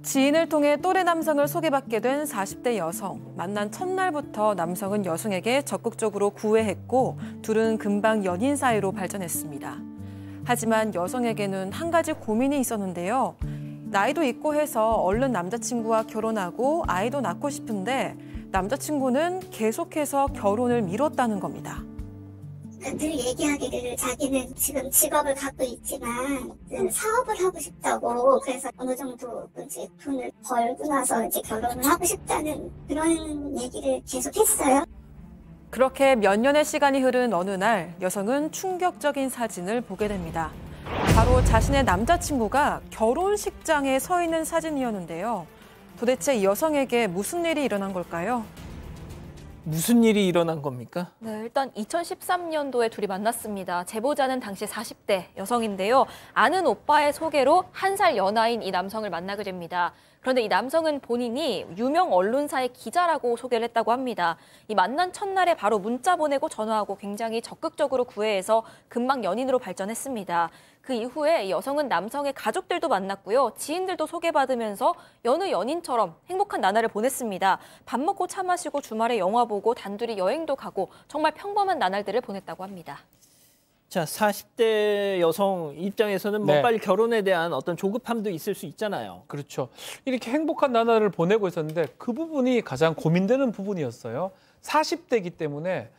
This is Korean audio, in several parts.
지인을 통해 또래 남성을 소개받게 된 40대 여성. 만난 첫날부터 남성은 여성에게 적극적으로 구애했고 둘은 금방 연인 사이로 발전했습니다. 하지만 여성에게는 한 가지 고민이 있었는데요. 나이도 있고 해서 얼른 남자친구와 결혼하고 아이도 낳고 싶은데 남자친구는 계속해서 결혼을 미뤘다는 겁니다. 늘 얘기하기를 자기는 지금 직업을 갖고 있지만 사업을 하고 싶다고, 그래서 어느 정도 이제 돈을 벌고 나서 이제 결혼을 하고 싶다는 그런 얘기를 계속 했어요. 그렇게 몇 년의 시간이 흐른 어느 날 여성은 충격적인 사진을 보게 됩니다. 바로 자신의 남자친구가 결혼식장에 서 있는 사진이었는데요. 도대체 이 여성에게 무슨 일이 일어난 걸까요? 무슨 일이 일어난 겁니까? 네, 일단 2013년도에 둘이 만났습니다. 제보자는 당시 40대 여성인데요. 아는 오빠의 소개로 1살 연하인 이 남성을 만나게 됩니다. 그런데 이 남성은 본인이 유명 언론사의 기자라고 소개를 했다고 합니다. 이 만난 첫날에 바로 문자 보내고 전화하고 굉장히 적극적으로 구애해서 금방 연인으로 발전했습니다. 그 이후에 여성은 남성의 가족들도 만났고요. 지인들도 소개받으면서 여느 연인처럼 행복한 나날을 보냈습니다. 밥 먹고 차 마시고 주말에 영화 보고 단둘이 여행도 가고 정말 평범한 나날들을 보냈다고 합니다. 자, 40대 여성 입장에서는 뭐 네. 빨리 결혼에 대한 어떤 조급함도 있을 수 있잖아요. 그렇죠. 이렇게 행복한 나날을 보내고 있었는데 그 부분이 가장 고민되는 부분이었어요. 40대이기 때문에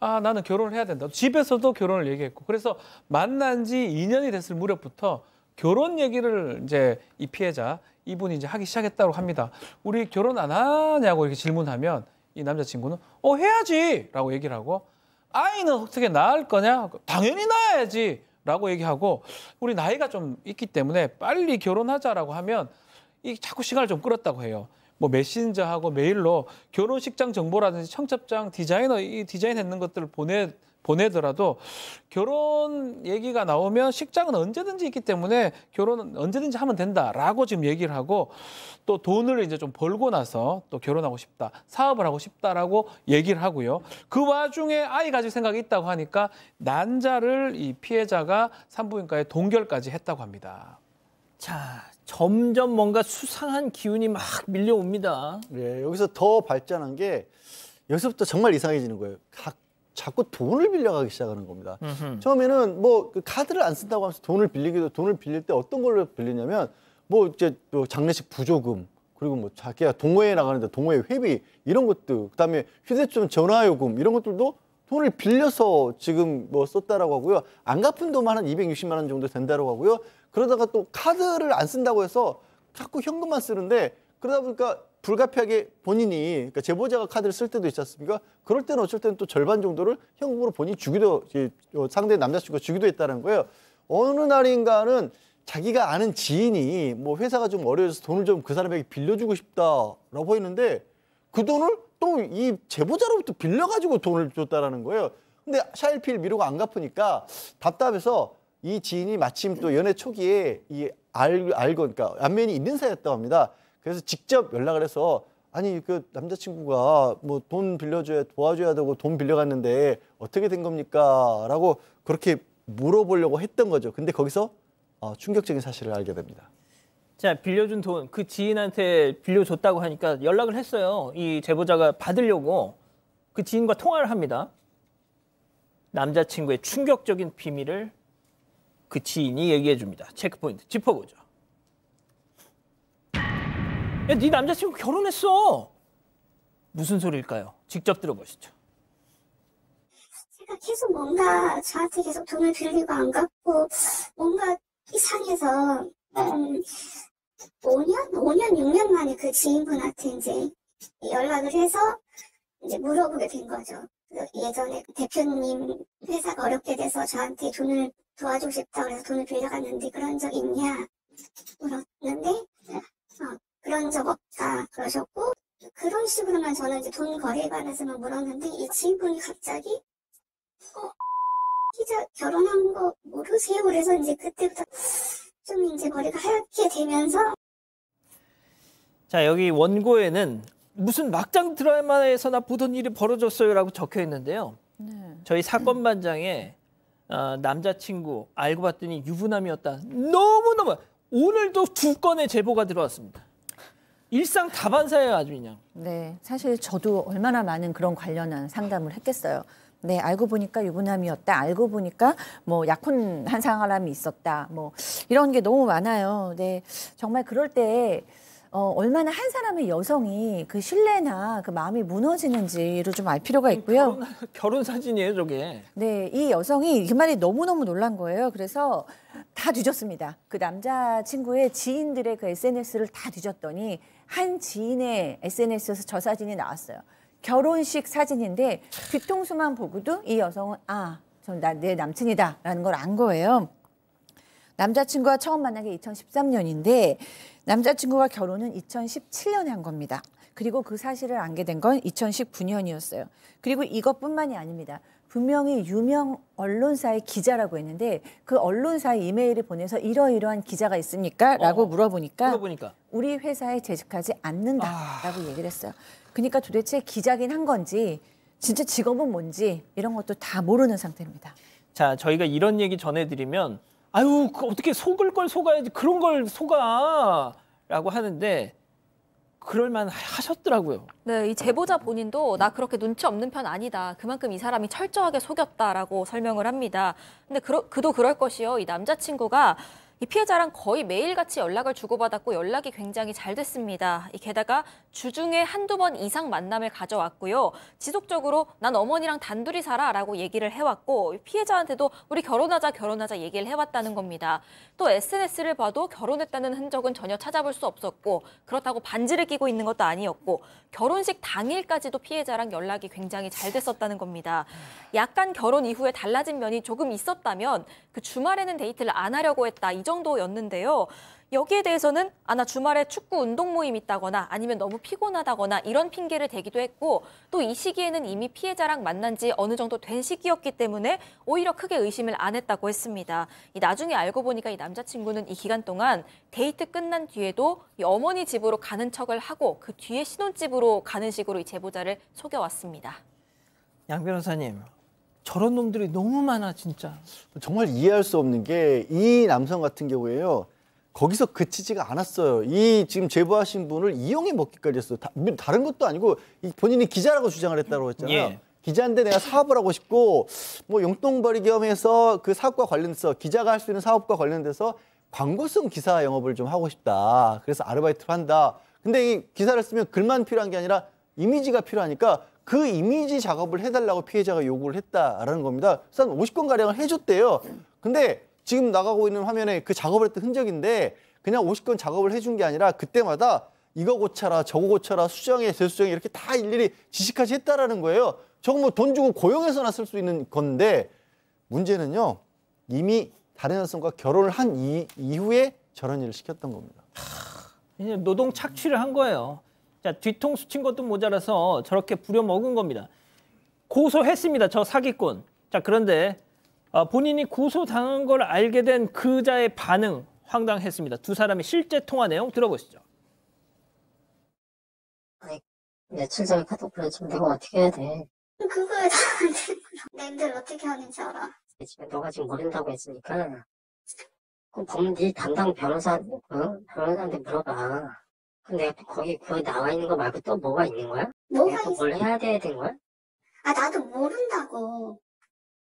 나는 결혼을 해야 된다. 집에서도 결혼을 얘기했고 그래서 만난 지 2년이 됐을 무렵부터 결혼 얘기를 이제 이 피해자 이분이 이제 하기 시작했다고 합니다. 우리 결혼 안 하냐고 이렇게 질문하면 이 남자친구는 해야지라고 얘기를 하고 아이는 어떻게 낳을 거냐? 당연히 낳아야지 라고 얘기하고 우리 나이가 좀 있기 때문에 빨리 결혼하자라고 하면 이 자꾸 시간을 좀 끌었다고 해요. 뭐 메신저하고 메일로 결혼식장 정보라든지 청첩장 디자이너 이 디자인했는 것들을 보내더라도 결혼 얘기가 나오면 식장은 언제든지 있기 때문에 결혼은 언제든지 하면 된다라고 지금 얘기를 하고 또 돈을 이제 좀 벌고 나서 또 결혼하고 싶다, 사업을 하고 싶다라고 얘기를 하고요. 그 와중에 아이 가질 생각이 있다고 하니까 난자를 이 피해자가 산부인과에 동결까지 했다고 합니다. 자, 점점 뭔가 수상한 기운이 막 밀려옵니다. 네, 여기서 더 발전한 게 여기서부터 정말 이상해지는 거예요. 자꾸 돈을 빌려가기 시작하는 겁니다. 처음에는 뭐 그 카드를 안 쓴다고 하면서 돈을 빌릴 때 어떤 걸로 빌리냐면 뭐 이제 또 장례식 부조금 그리고 뭐 자기가 동호회 나가는데 동호회 회비 이런 것들 그다음에 휴대폰 전화요금 이런 것들도 돈을 빌려서 지금 뭐 썼다라고 하고요. 안 갚은 돈만 한 260만 원 정도 된다고 하고요. 그러다가 또 카드를 안 쓴다고 해서 자꾸 현금만 쓰는데 그러다 보니까 불가피하게 본인이 그러니까 제보자가 카드를 쓸 때도 있지 않습니까? 그럴 때는 어쩔 때는 또 절반 정도를 현금으로 본인이 주기도 상대 남자친구가 주기도 했다는 거예요. 어느 날인가는 자기가 아는 지인이 뭐 회사가 좀 어려워져서 돈을 좀 그 사람에게 빌려주고 싶다라고 했는데 그 돈을 또 이 제보자로부터 빌려가지고 돈을 줬다라는 거예요. 근데 샤일피일 미루고 안 갚으니까 답답해서 이 지인이 마침 또 연애 초기에 그러니까 안면이 있는 사이였다고 합니다. 그래서 직접 연락을 해서 아니 그 남자친구가 뭐 돈 도와줘야 되고 돈 빌려갔는데 어떻게 된 겁니까? 라고 그렇게 물어보려고 했던 거죠. 근데 거기서 충격적인 사실을 알게 됩니다. 자, 빌려준 돈, 그 지인한테 빌려줬다고 하니까 연락을 했어요. 이 제보자가 받으려고 그 지인과 통화를 합니다. 남자친구의 충격적인 비밀을 그 지인이 얘기해 줍니다. 체크포인트 짚어보죠. 야, 네 남자친구 결혼했어. 무슨 소리일까요? 직접 들어보시죠. 제가 계속 뭔가 저한테 계속 돈을 빌리고 안 갚고 뭔가 이상해서 5년, 6년 만에 그 지인분한테 이제 연락을 해서 이제 물어보게 된 거죠. 예전에 대표님 회사가 어렵게 돼서 저한테 돈을 도와주고 싶다 그래서 돈을 빌려갔는데 그런 적 있냐 물었는데 그런 적 없다 그러셨고 그런 식으로만 저는 이제 돈 거래에 관해서만 물었는데 이 지인분이 갑자기 기자 결혼한 거 모르세요? 그래서 이제 그때부터 좀 이제 머리가 하얗게 되면서 자, 여기 원고에는 무슨 막장 드라마에서나 보던 일이 벌어졌어요라고 적혀 있는데요. 네. 저희 사건 반장에 남자친구 알고 봤더니 유부남이었다. 너무너무 오늘도 2건의 제보가 들어왔습니다. 일상 다반사예요, 아주 그냥. 네, 사실 저도 얼마나 많은 그런 관련한 상담을 했겠어요. 네, 알고 보니까 유부남이었다. 알고 보니까 뭐 약혼한 사람이 있었다. 뭐 이런 게 너무 많아요. 네, 정말 그럴 때 얼마나 한 사람의 여성이 그 신뢰나 그 마음이 무너지는지를 좀 알 필요가 있고요. 결혼 사진이에요, 저게. 네, 이 여성이 그 말이 너무너무 놀란 거예요. 그래서 다 뒤졌습니다. 그 남자친구의 지인들의 그 SNS를 다 뒤졌더니 한 지인의 SNS에서 저 사진이 나왔어요. 결혼식 사진인데 뒤통수만 보고도 이 여성은 내 남친이다라는 걸 안 거예요. 남자친구와 처음 만난 게 2013년인데 남자친구와 결혼은 2017년에 한 겁니다. 그리고 그 사실을 알게 된 건 2019년이었어요. 그리고 이것뿐만이 아닙니다. 분명히 유명 언론사의 기자라고 했는데 그 언론사에 이메일을 보내서 이러이러한 기자가 있습니까? 라고 물어보니까 우리 회사에 재직하지 않는다라고 얘기를 했어요. 그러니까 도대체 기자긴 한 건지 진짜 직업은 뭔지 이런 것도 다 모르는 상태입니다. 자, 저희가 이런 얘기 전해드리면 아유, 어떻게 속을 걸 속아야지 그런 걸 속아 라고 하는데 그럴만 하셨더라고요. 네, 이 제보자 본인도 나 그렇게 눈치 없는 편 아니다. 그만큼 이 사람이 철저하게 속였다라고 설명을 합니다. 근데 그도 그럴 것이요. 이 남자친구가 이 피해자랑 거의 매일같이 연락을 주고받았고 연락이 굉장히 잘 됐습니다. 게다가 주중에 한두 번 이상 만남을 가져왔고요. 지속적으로 난 어머니랑 단둘이 살아라고 얘기를 해왔고 피해자한테도 우리 결혼하자 얘기를 해왔다는 겁니다. 또 SNS를 봐도 결혼했다는 흔적은 전혀 찾아볼 수 없었고 그렇다고 반지를 끼고 있는 것도 아니었고 결혼식 당일까지도 피해자랑 연락이 굉장히 잘 됐었다는 겁니다. 약간 결혼 이후에 달라진 면이 조금 있었다면 그 주말에는 데이트를 안 하려고 했다. 이 정도였는데요. 여기에 대해서는 나 주말에 축구 운동 모임 있다거나 아니면 너무 피곤하다거나 이런 핑계를 대기도 했고 또 이 시기에는 이미 피해자랑 만난 지 어느 정도 된 시기였기 때문에 오히려 크게 의심을 안 했다고 했습니다. 나중에 알고 보니까 이 남자친구는 이 기간 동안 데이트 끝난 뒤에도 이 어머니 집으로 가는 척을 하고 그 뒤에 신혼집으로 가는 식으로 이 제보자를 속여왔습니다. 양 변호사님, 저런 놈들이 너무 많아 진짜. 정말 이해할 수 없는 게 이 남성 같은 경우에요. 거기서 그치지가 않았어요. 이 지금 제보하신 분을 이용해 먹기까지 했어요. 다른 것도 아니고 본인이 기자라고 주장을 했다고 했잖아요. 예. 기자인데 내가 사업을 하고 싶고 뭐 용돈벌이 겸해서 그 사업과 관련돼서 기자가 할 수 있는 사업과 관련돼서 광고성 기사 영업을 좀 하고 싶다. 그래서 아르바이트를 한다. 근데 이 기사를 쓰면 글만 필요한 게 아니라 이미지가 필요하니까 그 이미지 작업을 해달라고 피해자가 요구를 했다라는 겁니다. 그래서 한 50건가량을 해줬대요. 근데 지금 나가고 있는 화면에 그 작업을 했던 흔적인데 그냥 50건 작업을 해준 게 아니라 그때마다 이거 고쳐라 저거 고쳐라 수정해 재수정해 이렇게 다 일일이 지시까지 했다라는 거예요. 저거 뭐 돈 주고 고용해서나 쓸 수 있는 건데 문제는요. 이미 다른 여성과 결혼을 한 이후에 저런 일을 시켰던 겁니다. 이제 노동 착취를 한 거예요. 자, 뒤통수 친 것도 모자라서 저렇게 부려먹은 겁니다. 고소했습니다. 저 사기꾼. 자, 그런데 본인이 고소당한 걸 알게 된 그자의 반응 황당했습니다. 두 사람의 실제 통화 내용 들어보시죠. 아니, 며칠 전에 카톡 보내주면 내가 어떻게 해야 돼? 그거에 나한테 낸들 어떻게 하는지 알아. 지금 너가 지금 모른다고 했으니까 그 보면 네 담당 변호사한테 물어봐. 근데 내가 거기 나와 있는 거 말고 또 뭐가 있는 거야? 뭐가 내가 또 있어? 뭘 해야 되는 거야? 나도 모른다고.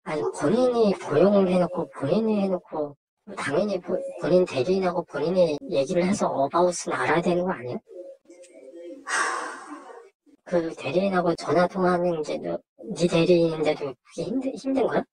아니 본인이 고용을 해놓고 본인이 해놓고 당연히 본인 대리인하고 본인이 얘기를 해서 어바웃은 알아야 되는 거 아니야? 그 대리인하고 전화 통화하는 이제 네 대리인인데도 그게 힘든 거야?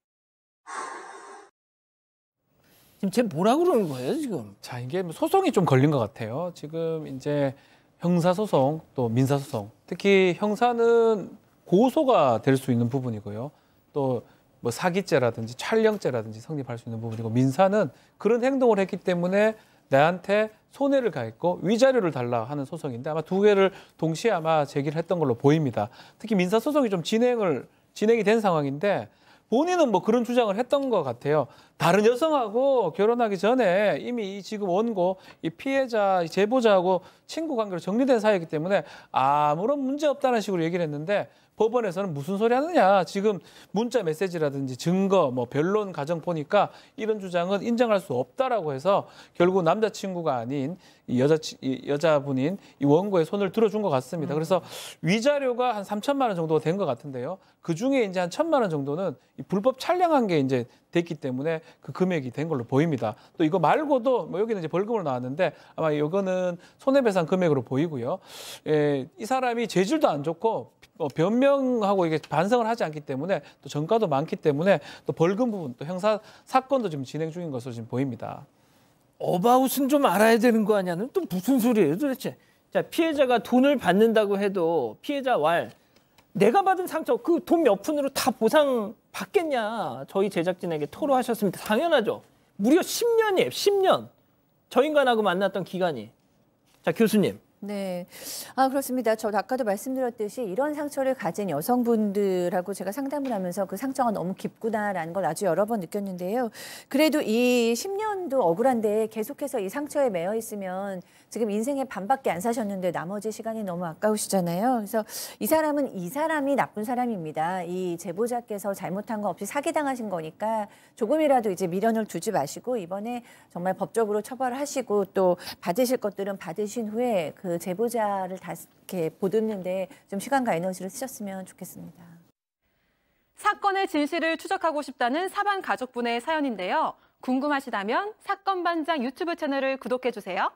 지금 쟤 뭐라 그러는 거예요 지금? 자, 이게 소송이 좀 걸린 것 같아요. 지금 이제 형사소송 또 민사소송, 특히 형사는 고소가 될 수 있는 부분이고요. 또 뭐 사기죄라든지 촬영죄라든지 성립할 수 있는 부분이고 민사는 그런 행동을 했기 때문에 나한테 손해를 가했고 위자료를 달라 하는 소송인데 아마 두 개를 동시에 아마 제기를 했던 걸로 보입니다. 특히 민사소송이 좀 진행이 된 상황인데 본인은 뭐 그런 주장을 했던 것 같아요. 다른 여성하고 결혼하기 전에 이미 지금 원고 이 피해자, 이 제보자하고 친구 관계로 정리된 사이이기 때문에 아무런 문제 없다는 식으로 얘기를 했는데 법원에서는 무슨 소리 하느냐. 지금 문자 메시지라든지 증거, 뭐 변론 과정 보니까 이런 주장은 인정할 수 없다라고 해서 결국 남자친구가 아닌 이 여자분인 이 원고의 손을 들어준 것 같습니다. 그래서 위자료가 한 3천만 원 정도가 된 것 같은데요. 그 중에 이제 한 1,000만 원 정도는 이 불법 촬영한 게 이제 됐기 때문에 그 금액이 된 걸로 보입니다. 또 이거 말고도 뭐 여기는 이제 벌금으로 나왔는데 아마 이거는 손해배상 금액으로 보이고요. 이 사람이 재질도 안 좋고 변명하고 이게 반성을 하지 않기 때문에 또 전과도 많기 때문에 또 벌금 부분 또 형사 사건도 지금 진행 중인 것으로 지금 보입니다. 어바웃은 좀 알아야 되는 거 아니야는 또 무슨 소리예요 도대체? 자, 피해자가 돈을 받는다고 해도 피해자 내가 받은 상처 그 돈 몇 푼으로 다 보상 받겠냐? 저희 제작진에게 토로하셨습니다. 당연하죠. 무려 10년이에요. 10년. 저 인간하고 만났던 기간이. 자, 교수님. 네, 그렇습니다. 저도 아까도 말씀드렸듯이 이런 상처를 가진 여성분들하고 제가 상담을 하면서 그 상처가 너무 깊구나라는 걸 아주 여러 번 느꼈는데요. 그래도 이 10년도 억울한데 계속해서 이 상처에 매여 있으면 지금 인생의 반밖에 안 사셨는데 나머지 시간이 너무 아까우시잖아요. 그래서 이 사람이 나쁜 사람입니다. 이 제보자께서 잘못한 거 없이 사기당하신 거니까 조금이라도 이제 미련을 두지 마시고 이번에 정말 법적으로 처벌하시고 또 받으실 것들은 받으신 후에 그 제보자를 다 이렇게 보듬는데 좀 시간과 에너지를 쓰셨으면 좋겠습니다. 사건의 진실을 추적하고 싶다는 사반 가족분의 사연인데요. 궁금하시다면 사건반장 유튜브 채널을 구독해 주세요.